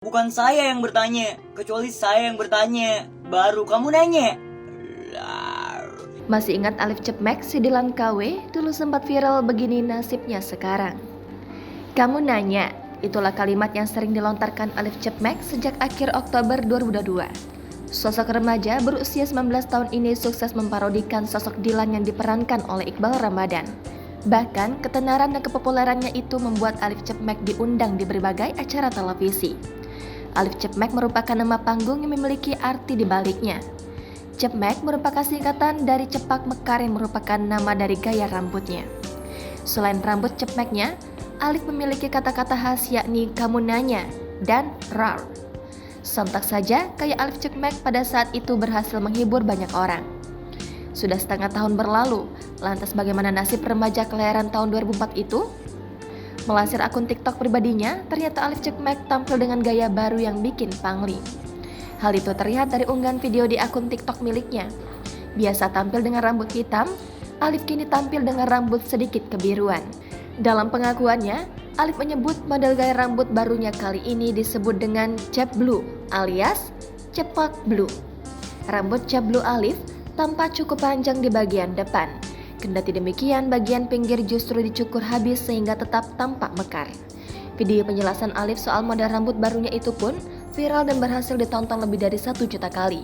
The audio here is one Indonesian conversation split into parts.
Bukan saya yang bertanya, kecuali saya yang bertanya. Baru kamu nanya. Masih ingat Alif Cepmek, si Dilan KW, dulu sempat viral begini nasibnya sekarang. Kamu nanya, itulah kalimat yang sering dilontarkan Alif Cepmek sejak akhir Oktober 2022. Sosok remaja berusia 19 tahun ini sukses memparodikan sosok Dilan yang diperankan oleh Iqbal Ramadan. Bahkan, ketenaran dan kepopulerannya itu membuat Alif Cepmek diundang di berbagai acara televisi. Alif Cepmek merupakan nama panggung yang memiliki arti di baliknya. Cepmek merupakan singkatan dari Cepak Mekar yang merupakan nama dari gaya rambutnya. Selain rambut Cepmeknya, Alif memiliki kata-kata khas yakni kamu nanya dan rar. Sontak saja gaya Alif Cepmek pada saat itu berhasil menghibur banyak orang. Sudah setengah tahun berlalu, lantas bagaimana nasib remaja kelahiran tahun 2004 itu? Melansir akun TikTok pribadinya, ternyata Alif Cepmek tampil dengan gaya baru yang bikin pangling. Hal itu terlihat dari unggahan video di akun TikTok miliknya. Biasa tampil dengan rambut hitam, Alif kini tampil dengan rambut sedikit kebiruan. Dalam pengakuannya, Alif menyebut model gaya rambut barunya kali ini disebut dengan Cep Blue alias Cepak Blue. Rambut Cep Blue Alif tampak cukup panjang di bagian depan. Kendati demikian, bagian pinggir justru dicukur habis sehingga tetap tampak mekar. Video penjelasan Alif soal model rambut barunya itu pun viral dan berhasil ditonton lebih dari 1 juta kali.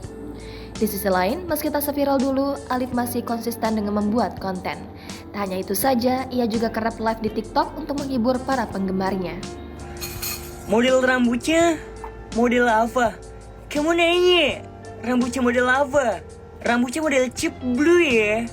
Di sisi lain, meski tak seviral dulu, Alif masih konsisten dengan membuat konten. Tak hanya itu saja, ia juga kerap live di TikTok untuk menghibur para penggemarnya. Model rambutnya model apa? Kamu nanya, rambutnya model apa? Rambutnya model Cep Blue ya.